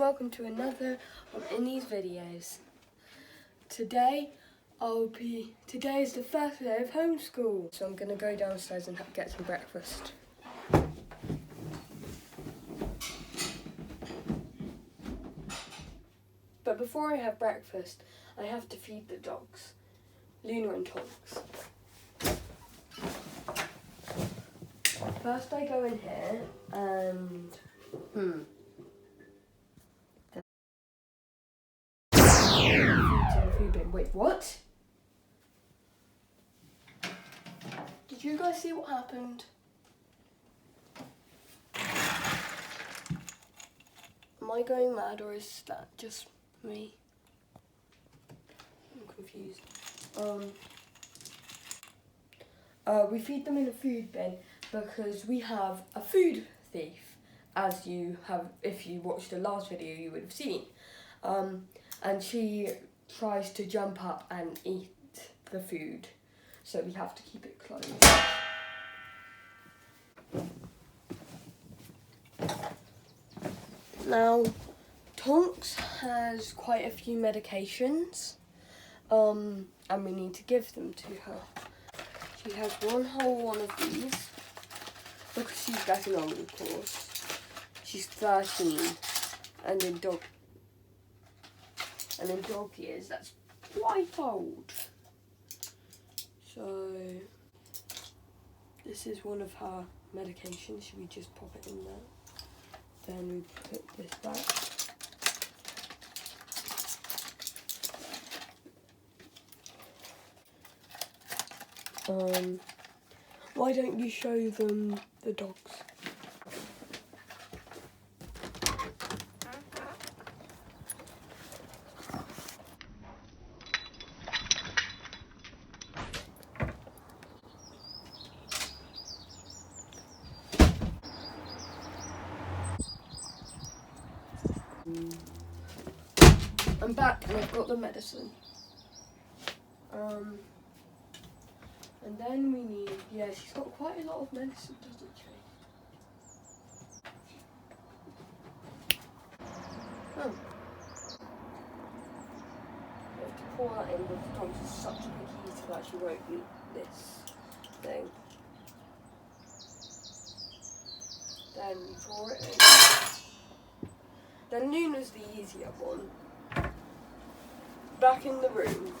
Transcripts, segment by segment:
welcome to another of Innie's videos. Today is the first day of homeschool, so I'm going to go downstairs and get some breakfast. But before I have breakfast, I have to feed the dogs, Luna and Tonks. First I go in here and food bin. Wait, what? Did you guys see what happened? Am I going mad or is that just me? I'm confused. We feed them in a food bin because we have a food thief, as you have, if you watched the last video you would have seen. And she tries to jump up and eat the food, so we have to keep it closed. Now, Tonks has quite a few medications, and we need to give them to her. She has one whole one of these, because she's getting on, of course. She's 13, and in dog years, that's quite old. So, this is one of her medications. Should we just pop it in there? Then we put this back. Why don't you show them the dogs? I'm back and I've got the medicine. And then we need, she's got quite a lot of medicine, doesn't she? Oh. We have to pour that in because Tom's is such a big eater that she won't eat this thing. Then we pour it in. Then Luna's the easier one. Back in the room.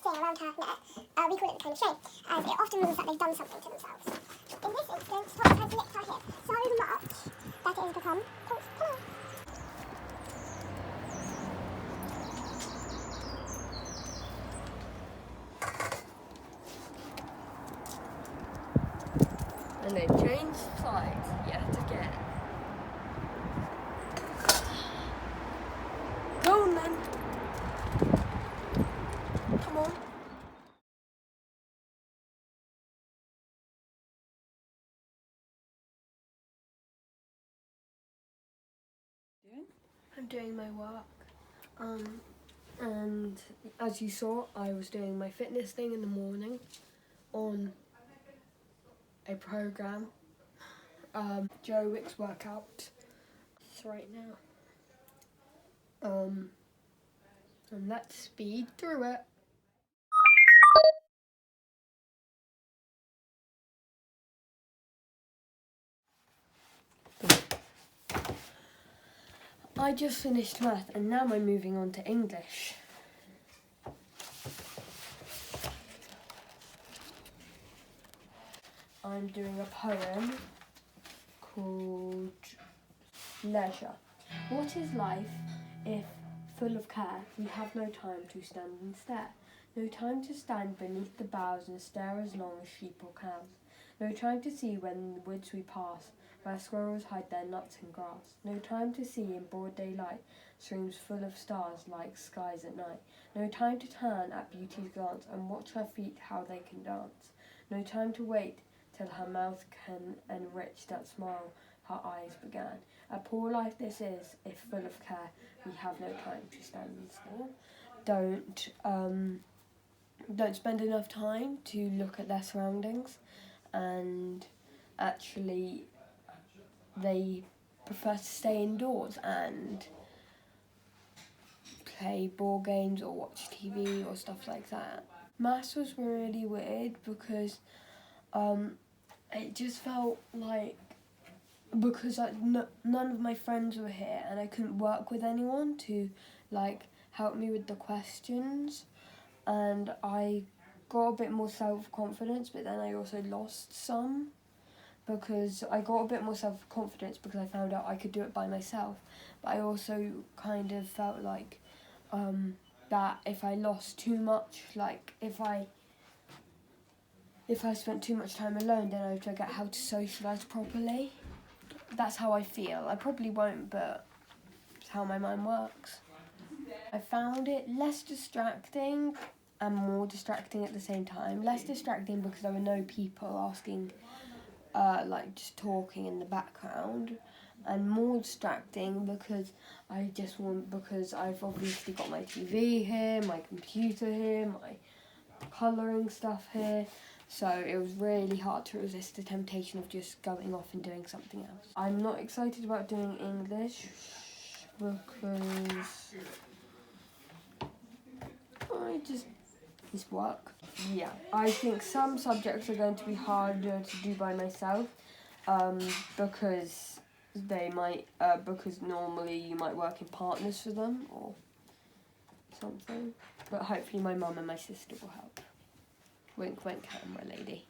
Around her neck, we call it the cone of shame, as it often means that they've done something to themselves. In this instance, Tonks has licked her hip so much that it has become Tonks' pillow. And they've changed sides yet again. Go on then. Come on. I'm doing my work. And as you saw, I was doing my fitness thing in the morning on a program, Joe Wicks workout. It's right now. And let's speed through it. I just finished math and now I'm moving on to English. I'm doing a poem called Leisure. What is life if, full of care, we have no time to stand and stare? No time to stand beneath the boughs and stare as long as sheep or cows. No time to see when in the woods we pass, where squirrels hide their nuts in grass. No time to see in broad daylight streams full of stars like skies at night. No time to turn at beauty's glance and watch her feet how they can dance. No time to wait till her mouth can enrich that smile her eyes began. A poor life this is, if full of care, we have no time to stand still. Don't spend enough time to look at their surroundings and actually they prefer to stay indoors and play board games or watch TV or stuff like that. Maths was really weird because it just felt like, because none of my friends were here and I couldn't work with anyone to like help me with the questions, and I got a bit more self-confidence, but then I also lost some because I got a bit more self-confidence because I found out I could do it by myself, but I also kind of felt like that if I lost too much, like if I spent too much time alone, then I would forget how to socialise properly. That's how I feel. I probably won't, but it's how my mind works. I found it less distracting and more distracting at the same time. Less distracting because there were no people asking, like just talking in the background, and more distracting because because I've obviously got my TV here, my computer here, my colouring stuff here. So it was really hard to resist the temptation of just going off and doing something else. I'm not excited about doing English because it's work. Yeah, I think some subjects are going to be harder to do by myself because they might, because normally you might work in partners for them or something. But hopefully my mum and my sister will help. Wink, wink, camera lady.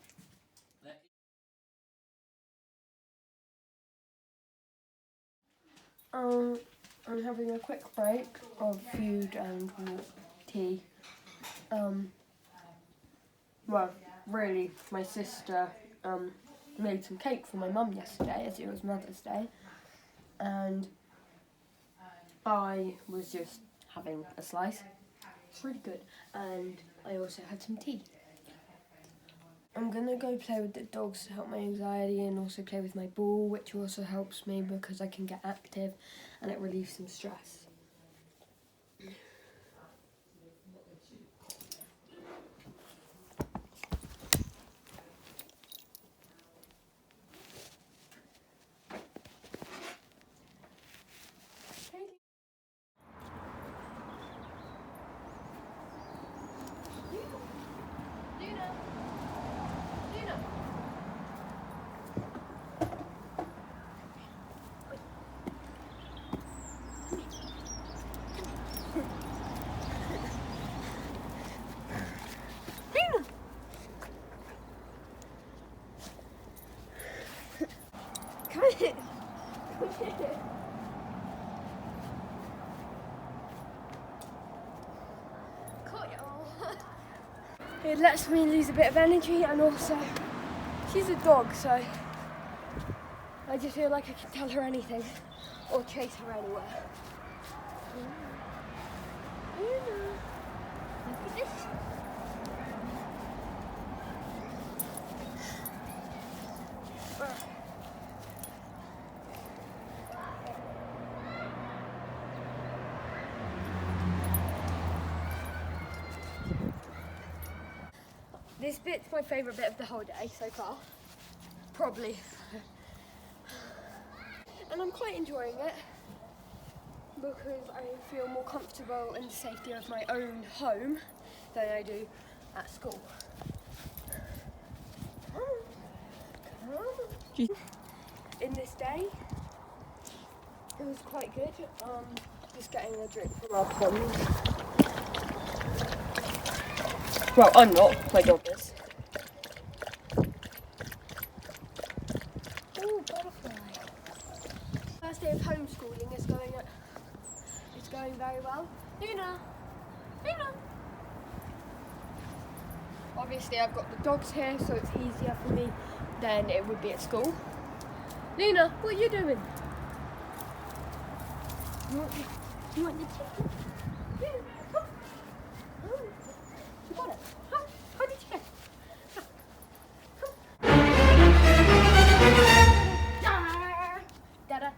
I'm having a quick break of food and tea. Well, really, my sister made some cake for my mum yesterday, as it was Mother's Day, and I was just having a slice. It's really good, and I also had some tea. I'm gonna go play with the dogs to help my anxiety and also play with my ball, which also helps me because I can get active and it relieves some stress. It lets me lose a bit of energy, and also she's a dog, so I just feel like I can tell her anything or chase her anywhere. Look at this. This bit's my favourite bit of the whole day so far, probably. And I'm quite enjoying it because I feel more comfortable in the safety of my own home than I do at school. In this day, it was quite good, just getting a drink from our pond. Well, I'm not, my dog is. Oh, butterfly. First day of homeschooling is going very well. Luna! Luna! Obviously I've got the dogs here, so it's easier for me than it would be at school. Luna, what are you doing? You want the chicken? Luna, come. Oh, you got it. How did you get it? Da-da. Da-da.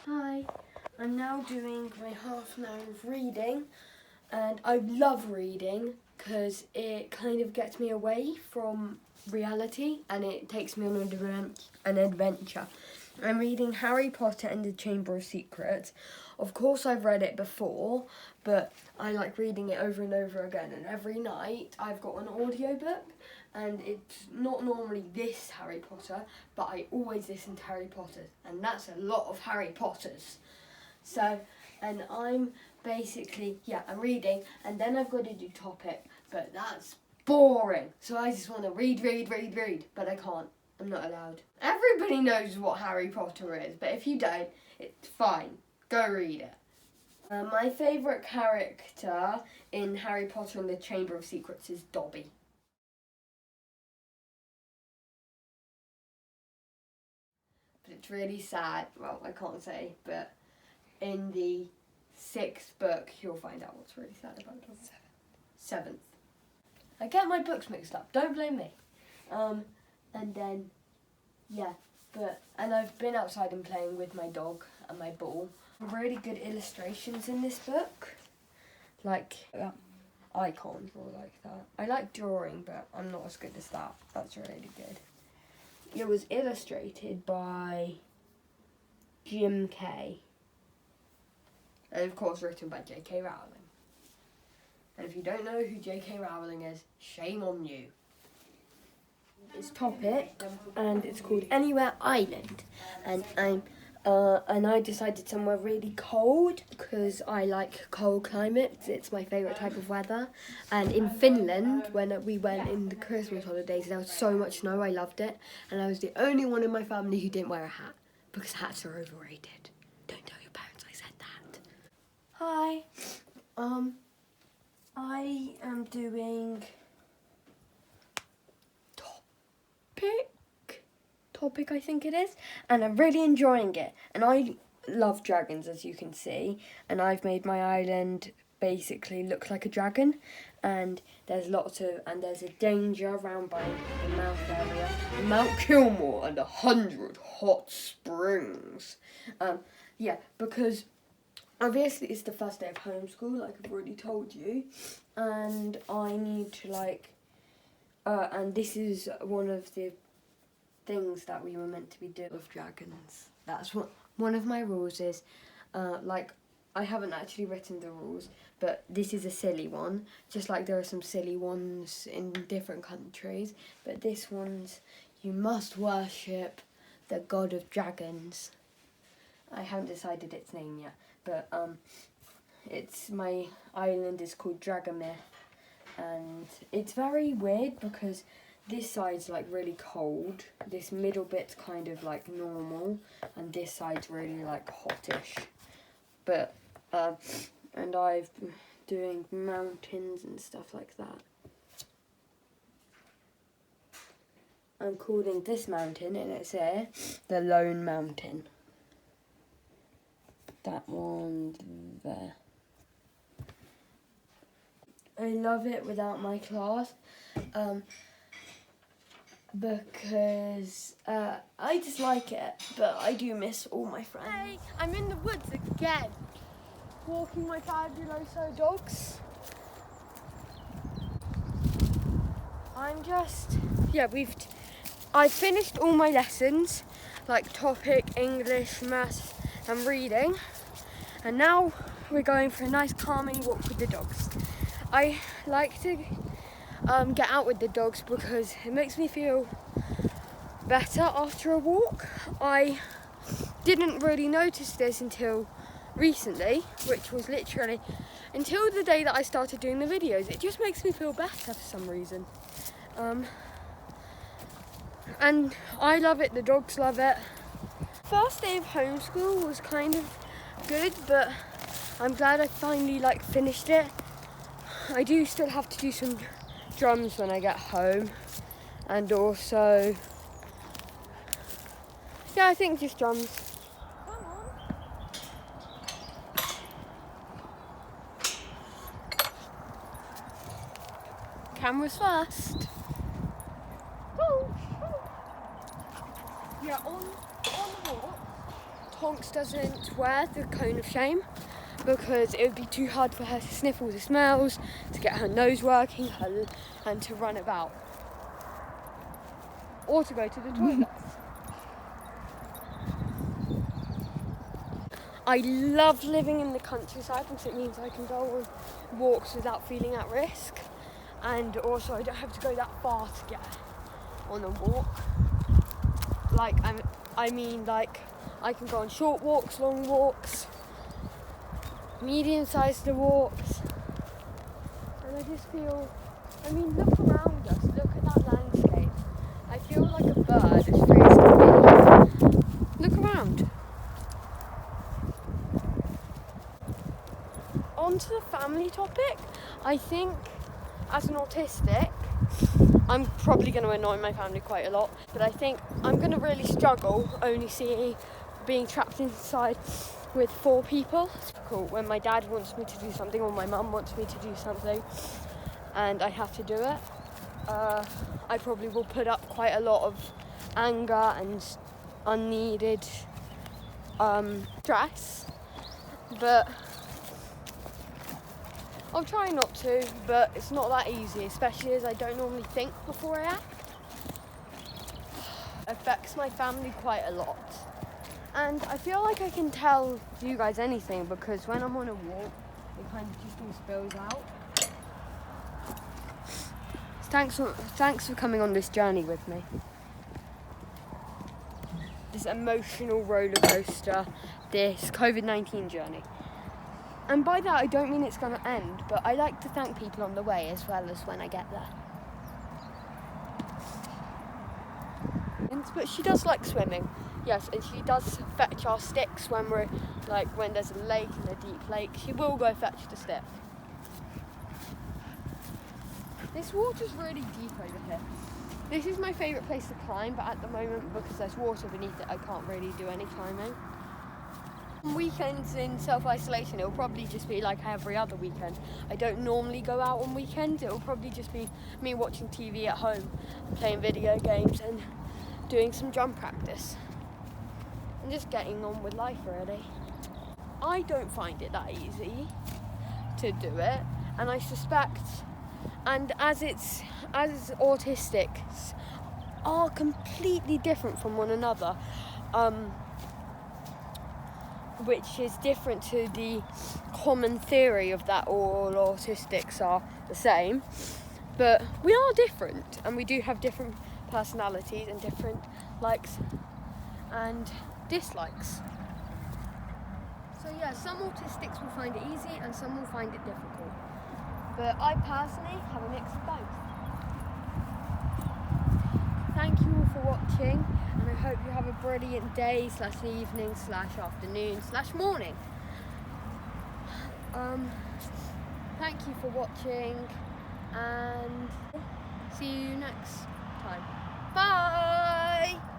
Hi, I'm now doing my half an hour of reading, and I love reading, because it kind of gets me away from reality and it takes me on an adventure. I'm reading Harry Potter and the Chamber of Secrets. Of course I've read it before, but I like reading it over and over again, and every night I've got an audiobook, and it's not normally this Harry Potter, but I always listen to Harry Potter, and that's a lot of Harry Potters. So, and I'm basically, I'm reading, and then I've got to do topic, but that's boring. So I just want to read, but I can't. I'm not allowed. Everybody knows what Harry Potter is, but if you don't, it's fine. Go read it. My favourite character in Harry Potter and the Chamber of Secrets is Dobby. But it's really sad. Well, I can't say, but in the 6th book, you'll find out what's really sad about Dobby. 7th. I get my books mixed up. Don't blame me. And then, and I've been outside and playing with my dog and my ball. Really good illustrations in this book. Like, I can't draw like that. I like drawing, but I'm not as good as that. That's really good. It was illustrated by Jim Kay. And of course written by J.K. Rowling. And if you don't know who J.K. Rowling is, shame on you. It's topic, and it's called Anywhere Island, and I decided somewhere really cold because I like cold climates. It's my favourite type of weather. And in Finland, when we went in the Christmas holidays, there was so much snow. I loved it, and I was the only one in my family who didn't wear a hat because hats are overrated. Don't tell your parents I said that. Hi, I am doing topic I think it is, and I'm really enjoying it, and I love dragons, as you can see, and I've made my island basically look like a dragon, and there's a danger around by the mouth area, Mount Kilmore and 100 hot springs. Because obviously it's the first day of homeschool, like I've already told you, and I need to and this is one of the things that we were meant to be doing with dragons. That's what one of my rules is. I haven't actually written the rules, but this is a silly one. Just like there are some silly ones in different countries, but this one's you must worship the god of dragons. I haven't decided its name yet, but my island is called Dragamyth, and it's very weird because this side's like really cold, this middle bit's kind of like normal, and this side's really like hottish. But, and I've been doing mountains and stuff like that. I'm calling this mountain, and it's here, the Lone Mountain. That one there. I love it without my class. Because I just like it, but I do miss all my friends. Hey, I'm in the woods again, walking my Fabuloso dogs. I've finished all my lessons, like topic, English, maths and reading, and now we're going for a nice calming walk with the dogs. I like to get out with the dogs because it makes me feel better after a walk. I didn't really notice this until recently, which was literally until the day that I started doing the videos. It just makes me feel better for some reason. And I love it, the dogs love it. First day of homeschool was kind of good, but I'm glad I finally finished it. I do still have to do some drums when I get home, and also I think just drums. Come on. Cameras first. On the walk, Tonks doesn't wear the cone of shame, because it would be too hard for her to sniff all the smells, to get her nose working, and to run about. Or to go to the toilets. I love living in the countryside because it means I can go on walks without feeling at risk, and also I don't have to go that far to get on a walk. Like I can go on short walks, long walks, medium-sized walks, and I just feel, look around us, look at that landscape. I feel like a bird is free as can be. Look around. On to the family topic. I think as an autistic, I'm probably going to annoy my family quite a lot, but I think I'm going to really struggle only being trapped inside with 4 people. It's difficult when my dad wants me to do something or my mum wants me to do something and I have to do it. I probably will put up quite a lot of anger and unneeded stress, but I'll try not to, but it's not that easy, especially as I don't normally think before I act. It affects my family quite a lot. And I feel like I can tell you guys anything because when I'm on a walk, it kind of just all spills out. Thanks for coming on this journey with me. This emotional roller coaster, this COVID-19 journey. And by that, I don't mean it's going to end, but I like to thank people on the way as well as when I get there. But she does like swimming, yes, and she does fetch our sticks when there's a lake and a deep lake. She will go fetch the stick. This water's really deep over here. This is my favourite place to climb, but at the moment, because there's water beneath it, I can't really do any climbing. Weekends in self-isolation, it'll probably just be like every other weekend. I don't normally go out on weekends. It'll probably just be me watching TV at home, playing video games and doing some drum practice and just getting on with life, really. I don't find it that easy to do it, and I suspect, and as autistics are completely different from one another, which is different to the common theory of that all autistics are the same, but we are different and we do have different personalities and different likes and dislikes. So yeah, some autistics will find it easy and some will find it difficult, but I personally have a mix of both. Thank you all for watching, and I hope you have a brilliant day / evening / afternoon / morning. Thank you for watching, and see you next time. Bye!